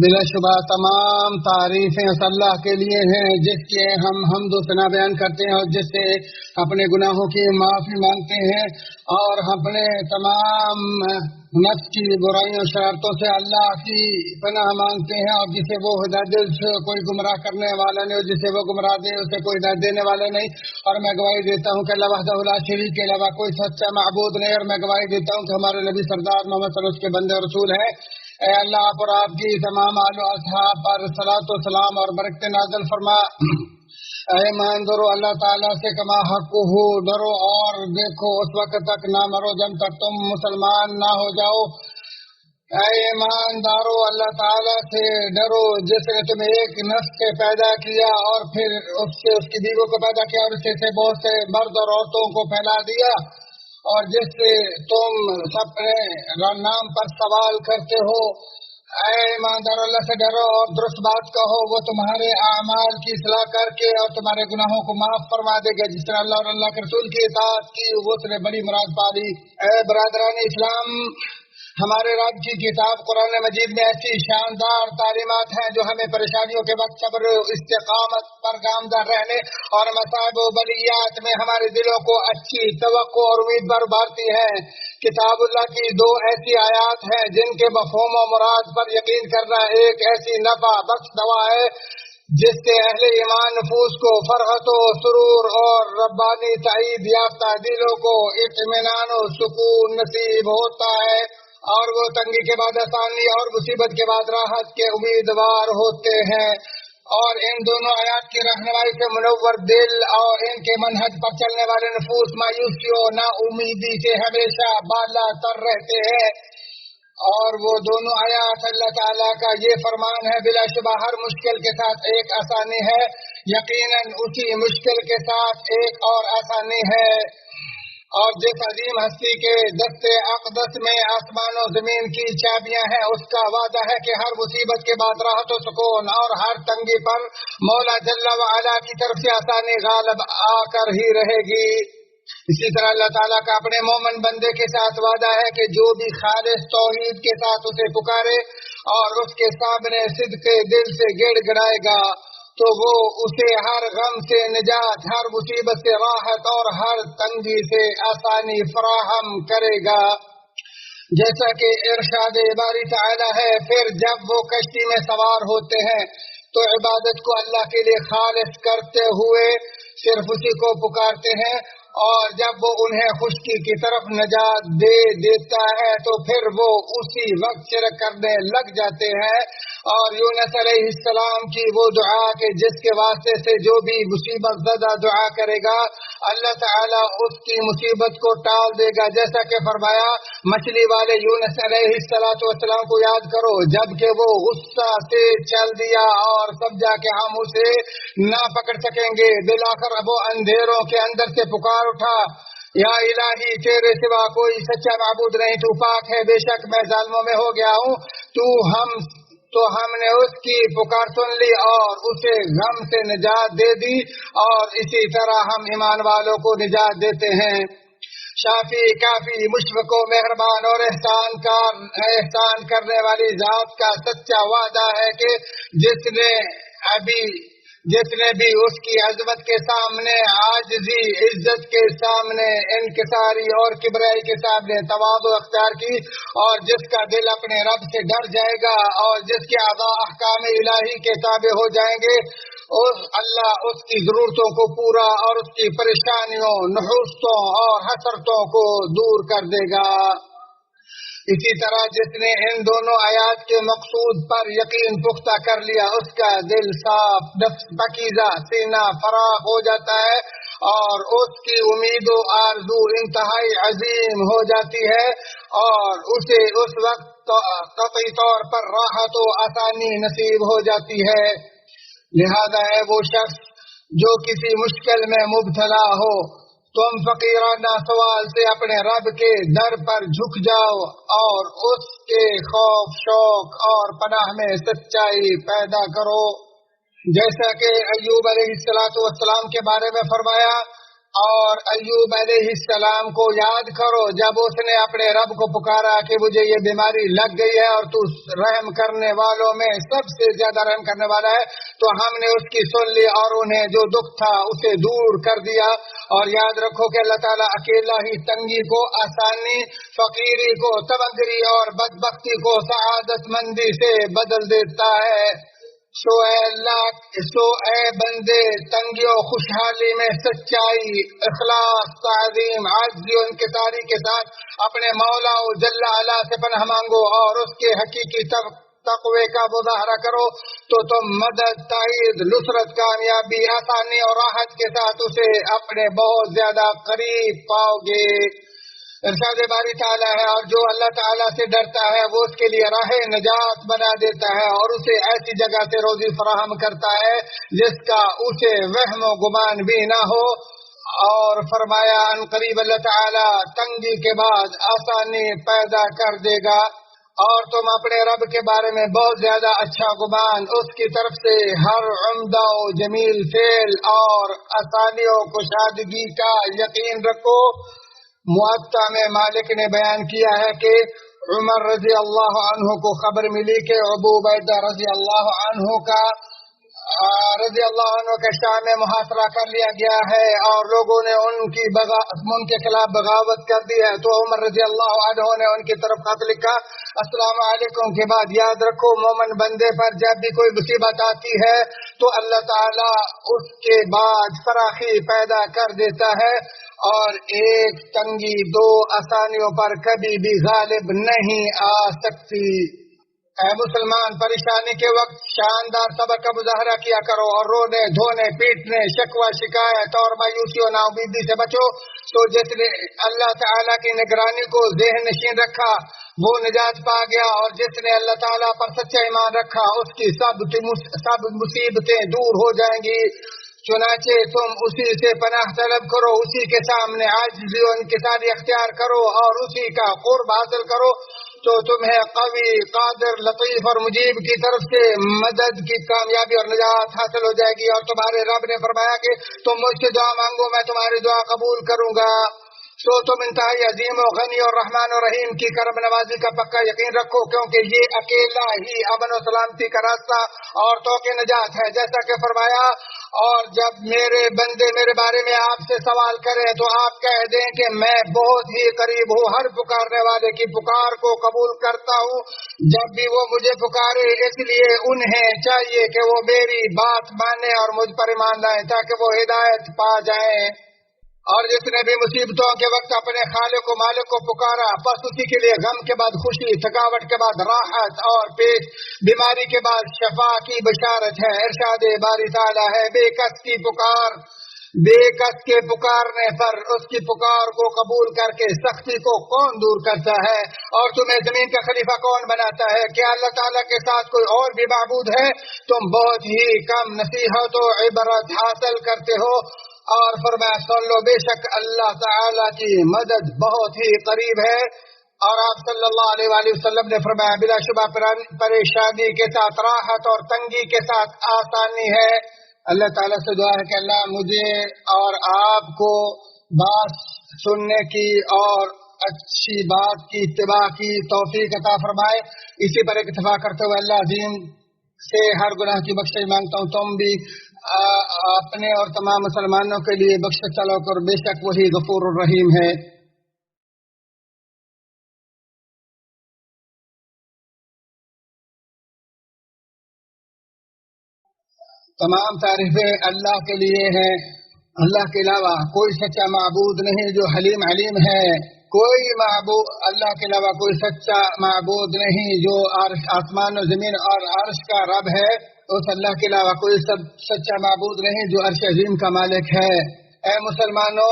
بلا شبہ تمام تعریفیں اس اللہ کے لیے ہیں جس کے ہم حمد و ثنا بیان کرتے ہیں اور جس سے اپنے گناہوں کی معافی مانگتے ہیں اور اپنے تمام نفس کی برائیوں شرارتوں سے اللہ کی پناہ مانگتے ہیں، اور جسے وہ ہدایت دے اسے کوئی گمراہ کرنے والا نہیں، اور جسے وہ گمراہ دے اسے کوئی ہدایت دینے والا نہیں۔ اور میں گواہی دیتا ہوں کہ اللہ وحدہ لا شریک کے علاوہ کوئی سچا معبود نہیں، اور میں گواہی دیتا ہوں کہ ہمارے نبی سردار محمد صلی اللہ علیہ وسلم کے بندے اور رسول ہیں۔ اے اللہ آپ اور آپ کی تمام آل و اصحاب پر صلاۃ و سلام اور برکت نازل فرما۔ اے ایمان درو اللہ تعالیٰ سے کما حق ہو ڈرو اور دیکھو اس وقت تک نہ مرو جب تک تم مسلمان نہ ہو جاؤ۔ اے ایماندارو اللہ تعالیٰ سے ڈرو جس نے تمہیں ایک نفس سے پیدا کیا اور پھر اس سے اس کی بیوی کو پیدا کیا اور اس سے بہت سے مرد اور عورتوں کو پھیلا دیا، اور جس سے تم اپنے نام پر سوال کرتے ہو۔ اے ایماندار اللہ سے ڈرو اور درست بات کہو، وہ تمہارے اعمال کی اصلاح کر کے اور تمہارے گناہوں کو معاف فرما دے گا۔ جس نے اللہ اور اللہ کے رسول کی اطاعت کی وہ اس نے بڑی مراد پا لی۔ اے برادران اسلام، ہمارے رب کی کتاب قرآن مجید میں ایسی شاندار تعلیمات ہیں جو ہمیں پریشانیوں کے وقت صبر و استقامت پر گامزن رہنے اور مصائب و بلیات میں ہمارے دلوں کو اچھی توقع اور امید پر ابھارتی ہیں۔ کتاب اللہ کی دو ایسی آیات ہیں جن کے مفہوم و مراد پر یقین کرنا ایک ایسی نفع بخش دوا ہے جس سے اہل ایمان نفوس کو فرحت و سرور اور ربانی تائید یافتہ دلوں کو اطمینان و سکون نصیب ہوتا ہے، اور وہ تنگی کے بعد آسانی اور مصیبت کے بعد راحت کے امیدوار ہوتے ہیں۔ اور ان دونوں آیات کی رہنمائی سے منور دل اور ان کے منہج پر چلنے والے نفوس مایوسی و نا امیدی سے ہمیشہ بالا تر رہتے ہیں۔ اور وہ دونوں آیات اللہ تعالیٰ کا یہ فرمان ہے، بلا شبہ ہر مشکل کے ساتھ ایک آسانی ہے، یقیناً اسی مشکل کے ساتھ ایک اور آسانی ہے۔ اور جس عظیم ہستی کے دست اقدس میں آسمان و زمین کی چابیاں ہیں اس کا وعدہ ہے کہ ہر مصیبت کے بعد راحت و سکون اور ہر تنگی پر مولا جل وعلا کی طرف سے آسانی غالب آ کر ہی رہے گی۔ اسی طرح اللہ تعالیٰ کا اپنے مومن بندے کے ساتھ وعدہ ہے کہ جو بھی خالص توحید کے ساتھ اسے پکارے اور اس کے سامنے صدق دل سے گڑ گڑائے گا تو وہ اسے ہر غم سے نجات، ہر مصیبت سے راحت اور ہر تنگی سے آسانی فراہم کرے گا۔ جیسا کہ ارشاد باری تعالی ہے، پھر جب وہ کشتی میں سوار ہوتے ہیں تو عبادت کو اللہ کے لیے خالص کرتے ہوئے صرف اسی کو پکارتے ہیں، اور جب وہ انہیں خشکی کی طرف نجات دے دیتا ہے تو پھر وہ اسی وقت شرک کرنے لگ جاتے ہیں۔ اور یونس علیہ السلام کی وہ دعا کہ جس کے واسطے سے جو بھی مصیبت زدہ دعا کرے گا اللہ تعالیٰ اس کی مصیبت کو ٹال دے گا، جیسا کہ فرمایا مچھلی والے یونس علیہ السلام کو یاد کرو جب کہ وہ غصہ سے چل دیا اور سمجھا کہ ہم اسے نہ پکڑ سکیں گے، بالآخر وہ اندھیروں کے اندر سے پکار اٹھا، یا الہی تیرے سوا کوئی سچا معبود نہیں، تو پاک ہے، بے شک میں ظالموں میں ہو گیا ہوں۔ تو ہم نے اس کی پکار سن لی اور اسے غم سے نجات دے دی، اور اسی طرح ہم ایمان والوں کو نجات دیتے ہیں۔ شافی کافی مشفق و مہربان اور احسان کرنے والی ذات کا سچا وعدہ ہے کہ جس نے بھی اس کی عظمت کے سامنے عاجزی، عزت کے سامنے انکساری اور کبریائی کے سامنے تواضع اختیار کی، اور جس کا دل اپنے رب سے ڈر جائے گا اور جس کے اعضاء احکام الہی کے تابع ہو جائیں گے، اللہ اس کی ضرورتوں کو پورا اور اس کی پریشانیوں، نحوستوں اور حسرتوں کو دور کر دے گا۔ اسی طرح جس نے ان دونوں آیات کے مقصود پر یقین پختہ کر لیا اس کا دل صاف، نفس پاکیزہ، سینہ فراغ ہو جاتا ہے اور اس کی امید و آرزو انتہائی عظیم ہو جاتی ہے، اور اسے اس وقت قطعی طور پر راحت و آسانی نصیب ہو جاتی ہے۔ لہذا ہے وہ شخص جو کسی مشکل میں مبتلا ہو، تم فقیرانہ سوال سے اپنے رب کے در پر جھک جاؤ اور اس کے خوف، شوق اور پناہ میں سچائی پیدا کرو، جیسا کہ ایوب علیہ السلام کے بارے میں فرمایا، اور ایوب علیہ السلام کو یاد کرو جب اس نے اپنے رب کو پکارا کہ مجھے یہ بیماری لگ گئی ہے اور تو رحم کرنے والوں میں سب سے زیادہ رحم کرنے والا ہے، تو ہم نے اس کی سن لی اور انہیں جو دکھ تھا اسے دور کر دیا۔ اور یاد رکھو کہ اللہ تعالیٰ اکیلا ہی تنگی کو آسانی، فقیری کو تبنگری اور بدبختی کو سعادت مندی سے بدل دیتا ہے۔ سو اے بندے، تنگی و خوشحالی میں سچائی، اخلاص، تعظیم، عاجزی و انکساری کے ساتھ اپنے مولا جل علا سے پناہ مانگو اور اس کے حقیقی تقوی کا مظاہرہ کرو، تو تم مدد، تائید، نصرت، کامیابی، آسانی اور راحت کے ساتھ اسے اپنے بہت زیادہ قریب پاؤ گے۔ ارشاد باری تعالیٰ ہے، اور جو اللہ تعالیٰ سے ڈرتا ہے وہ اس کے لیے راہ نجات بنا دیتا ہے اور اسے ایسی جگہ سے روزی فراہم کرتا ہے جس کا اسے وہم و گمان بھی نہ ہو۔ اور فرمایا ان قریب اللہ تعالیٰ تنگی کے بعد آسانی پیدا کر دے گا، اور تم اپنے رب کے بارے میں بہت زیادہ اچھا گمان، اس کی طرف سے ہر عمدہ و جمیل فعل اور آسانی و کشادگی کا یقین رکھو۔ موطا میں مالک نے بیان کیا ہے کہ عمر رضی اللہ عنہ کو خبر ملی کہ ابو عبیدہ رضی اللہ عنہ کا شام میں محاصرہ کر لیا گیا ہے اور لوگوں نے ان کے خلاف بغاوت کر دی ہے، تو عمر رضی اللہ عنہ نے ان کی طرف خط لکھا، السلام علیکم کے بعد یاد رکھو مومن بندے پر جب بھی کوئی مصیبت آتی ہے تو اللہ تعالیٰ اس کے بعد فراخی پیدا کر دیتا ہے، اور ایک تنگی دو آسانیوں پر کبھی بھی غالب نہیں آ سکتی۔ اے مسلمان، پریشانی کے وقت شاندار صبر کا مظاہرہ کیا کرو اور رونے دھونے پیٹنے، شکوہ شکایت اور مایوسی و ناامیدی سے بچو۔ تو جس نے اللہ تعالیٰ کی نگرانی کو ذہن نشین رکھا وہ نجات پا گیا، اور جس نے اللہ تعالیٰ پر سچا ایمان رکھا اس کی سب مصیبتیں دور ہو جائیں گی۔ چنانچہ تم اسی سے پناہ طلب کرو، اسی کے سامنے عاجزی و انکساری اختیار کرو اور اسی کا قرب حاصل کرو، تو تمہیں قوی، قادر، لطیف اور مجیب کی طرف سے مدد کی کامیابی اور نجات حاصل ہو جائے گی۔ اور تمہارے رب نے فرمایا کہ تم مجھ سے دعا مانگو، میں تمہاری دعا قبول کروں گا۔ سو تم انتہائی عظیم و غنی اور رحمان و رحیم کی کرم نوازی کا پکا یقین رکھو، کیونکہ یہ اکیلا ہی امن و سلامتی کا راستہ اور توقع نجات ہے، جیسا کہ فرمایا، اور جب میرے بندے میرے بارے میں آپ سے سوال کریں تو آپ کہہ دیں کہ میں بہت ہی قریب ہوں، ہر پکارنے والے کی پکار کو قبول کرتا ہوں جب بھی وہ مجھے پکارے۔ اس لیے انہیں چاہیے کہ وہ میری بات مانیں اور مجھ پر ایمان لائیں تاکہ وہ ہدایت پا جائیں۔ اور جس نے بھی مصیبتوں کے وقت اپنے خالق و مالک کو پکارا، پس اسی کے لیے غم کے بعد خوشی، تھکاوٹ کے بعد راحت اور پیٹ بیماری کے بعد شفا کی بشارت ہے۔ ارشاد باری تعالیٰ ہے، بے کس کے پکارنے پر اس کی پکار کو قبول کر کے سختی کو کون دور کرتا ہے؟ اور تمہیں زمین کا خلیفہ کون بناتا ہے؟ کیا اللہ تعالیٰ کے ساتھ کوئی اور بھی معبود ہے؟ تم بہت ہی کم نصیحت و عبرت حاصل کرتے ہو۔ اور فرمایا سن لو، بے شک اللہ تعالیٰ کی مدد بہت ہی قریب ہے۔ اور آپ صلی اللہ علیہ وآلہ وسلم نے فرمایا بلا شبہ پریشانی کے ساتھ راحت اور تنگی کے ساتھ آسانی ہے۔ اللہ تعالیٰ سے دعا ہے کہ اللہ مجھے اور آپ کو بات سننے کی اور اچھی بات کی اتباع کی توفیق عطا فرمائے۔ اسی پر اکتفا کرتے ہوئے اللہ عظیم سے ہر گناہ کی بخشش مانگتا ہوں۔ تم بھی اپنے اور تمام مسلمانوں کے لیے بخشش طلب کر، بے شک وہی غفور الرحیم ہے۔ تمام تعریفیں اللہ کے لیے ہیں، اللہ کے علاوہ کوئی سچا معبود نہیں جو حلیم علیم ہے۔ کوئی معبود اللہ کے علاوہ کوئی سچا معبود نہیں جو آسمان و زمین اور عرش کا رب ہے۔ اس اللہ کے علاوہ کوئی سچا معبود نہیں جو عرش عظیم کا مالک ہے۔ اے مسلمانوں،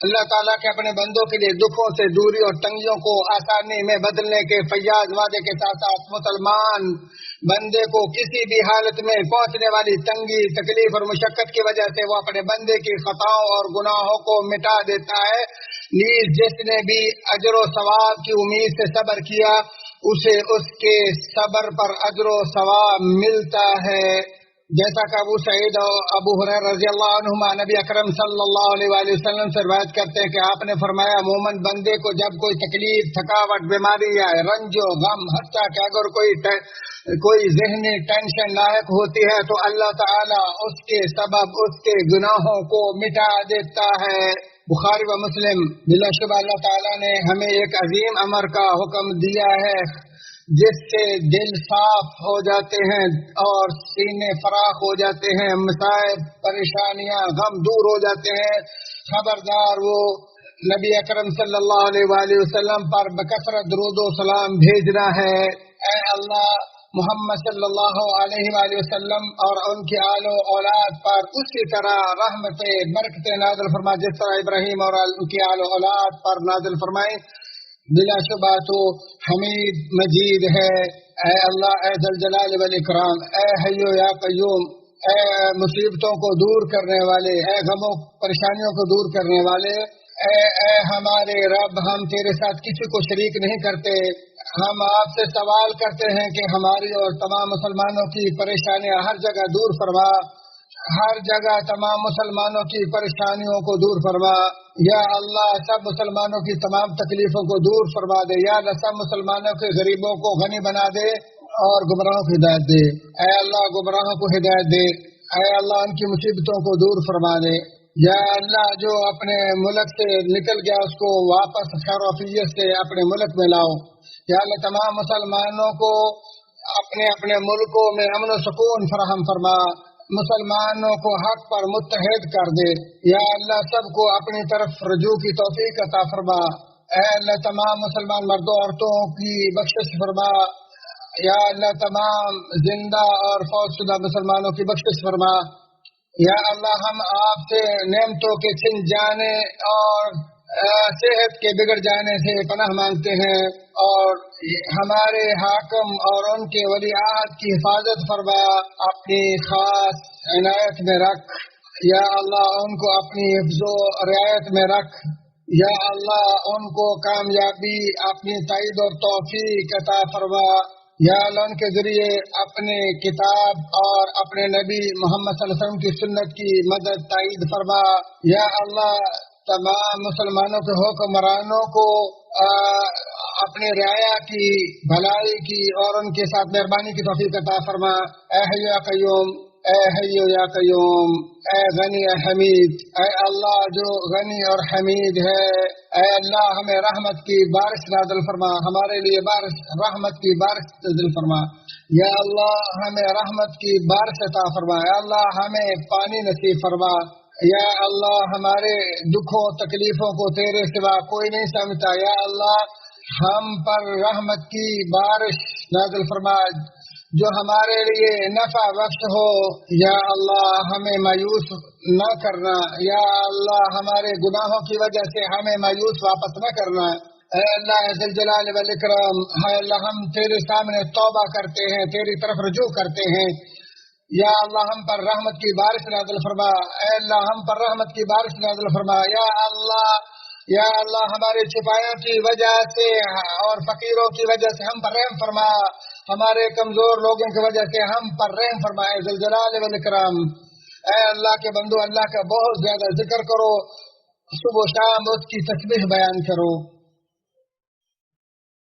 اللہ تعالیٰ کے اپنے بندوں کے لیے دکھوں سے دوری اور تنگیوں کو آسانی میں بدلنے کے فیاض وعدے کے ساتھ ساتھ مسلمان بندے کو کسی بھی حالت میں پہنچنے والی تنگی، تکلیف اور مشقت کی وجہ سے وہ اپنے بندے کی خطاؤں اور گناہوں کو مٹا دیتا ہے۔ نیز جس نے بھی اجر و ثواب کی امید سے صبر کیا اسے اس کے صبر پر اجر و ثواب ملتا ہے۔ جیسا کہ ابو سعید اور ابو ہریرہ رضی اللہ عنہما نبی اکرم صلی اللہ علیہ وآلہ وسلم سے روایت کرتے ہیں کہ آپ نے فرمایا مومن بندے کو جب کوئی تکلیف، تھکاوٹ، بیماری یا رنج و غم، حتیٰ کہ اگر کوئی ذہنی ٹینشن لاحق ہوتی ہے تو اللہ تعالی اس کے سبب اس کے گناہوں کو مٹا دیتا ہے۔ بخاری و مسلم۔ بلا شبہ اللہ تعالی نے ہمیں ایک عظیم امر کا حکم دیا ہے جس سے دل صاف ہو جاتے ہیں اور سینے فراخ ہو جاتے ہیں، مصائب، پریشانیاں، غم دور ہو جاتے ہیں۔ خبردار وہ نبی اکرم صلی اللہ علیہ وآلہ وسلم پر بکثرت درود و سلام بھیجنا ہے۔ اے اللہ محمد صلی اللہ علیہ وآلہ وسلم اور ان کی آل و اولاد پر اسی طرح رحمت برکت نازل فرما جس طرح ابراہیم اور ان کی آل و اولاد پر نازل فرمائے۔ بلا شبہ تو حمید مجید ہے۔ اے اللہ، اے ذل جلال والاکرام، اے حی یا قیوم، اے مصیبتوں کو دور کرنے والے، اے غموں پریشانیوں کو دور کرنے والے، اے ہمارے رب، ہم تیرے ساتھ کسی کو شریک نہیں کرتے۔ ہم آپ سے سوال کرتے ہیں کہ ہماری اور تمام مسلمانوں کی پریشانیاں ہر جگہ دور فرما، ہر جگہ تمام مسلمانوں کی پریشانیوں کو دور فرما۔ یا اللہ سب مسلمانوں کی تمام تکلیفوں کو دور فرما دے۔ یا اللہ سب مسلمانوں کے غریبوں کو غنی بنا دے اور گمراہوں کو ہدایت دے۔ اے اللہ گمراہوں کو ہدایت دے۔ اے اللہ ان کی مصیبتوں کو دور فرما دے۔ یا اللہ جو اپنے ملک سے نکل گیا اس کو واپس خیر و عافیت سے اپنے ملک میں لاؤ۔ یا اللہ تمام مسلمانوں کو اپنے اپنے ملکوں میں امن و سکون فراہم فرما، مسلمانوں کو حق پر متحد کر دے۔ یا اللہ سب کو اپنی طرف رجوع کی توفیق عطا فرما۔ اے اللہ تمام مسلمان مردوں عورتوں کی بخشش فرما۔ یا اللہ تمام زندہ اور فوت شدہ مسلمانوں کی بخشش فرما۔ یا اللہ ہم آپ سے نعمتوں کے چھن جانے اور صحت کے بگڑ جانے سے پناہ مانگتے ہیں، اور ہمارے حاکم اور ان کے ولی عہد کی حفاظت فرما، اپنی خاص عنایت میں رکھ۔ یا اللہ ان کو اپنی حفظ و رعایت میں رکھ۔ یا اللہ ان کو کامیابی، اپنی تائید اور توفیق عطا فرما۔ یا اللہ ان کے ذریعے اپنے کتاب اور اپنے نبی محمد صلی اللہ علیہ وسلم کی سنت کی مدد تائید فرما۔ یا اللہ تمام مسلمانوں کے حکمرانوں کو اپنے رعایا کی بھلائی کی اور ان کے ساتھ مہربانی کی توفیق عطا فرما۔ اے حی یا قیوم، اے حی یا قیوم، اے غنی اے حمید، اے اللہ جو غنی اور حمید ہے، اے اللہ ہمیں رحمت کی بارش نازل فرما، ہمارے لیے رحمت کی بارش نازل فرما۔ یا اللہ ہمیں رحمت کی بارش عطا فرما۔ یا اللہ ہمیں پانی نصیب فرما۔ یا اللہ ہمارے دکھوں تکلیفوں کو تیرے سوا کوئی نہیں سمجھتا۔ یا اللہ ہم پر رحمت کی بارش نازل فرما جو ہمارے لیے نفع بخش ہو۔ یا اللہ ہمیں مایوس نہ کرنا۔ یا اللہ ہمارے گناہوں کی وجہ سے ہمیں مایوس واپس نہ کرنا۔ اے اللہ ذل جلال والاکرام، اے اللہ ہم تیرے سامنے توبہ کرتے ہیں، تیری طرف رجوع کرتے ہیں۔ یا اللہ ہم پر رحمت کی بارش نازل فرما۔ اے اللہ ہم پر رحمت کی بارش نازل فرما۔ یا اللہ ہمارے چھپایوں کی وجہ سے اور فقیروں کی وجہ سے ہم پر رحم فرما، ہمارے کمزور لوگوں کی وجہ سے ہم پر رحم فرما۔ اے ذل جلال والاکرام، اے اللہ کے بندو اللہ کا بہت زیادہ ذکر کرو، صبح و شام اس کی تسبیح بیان کرو۔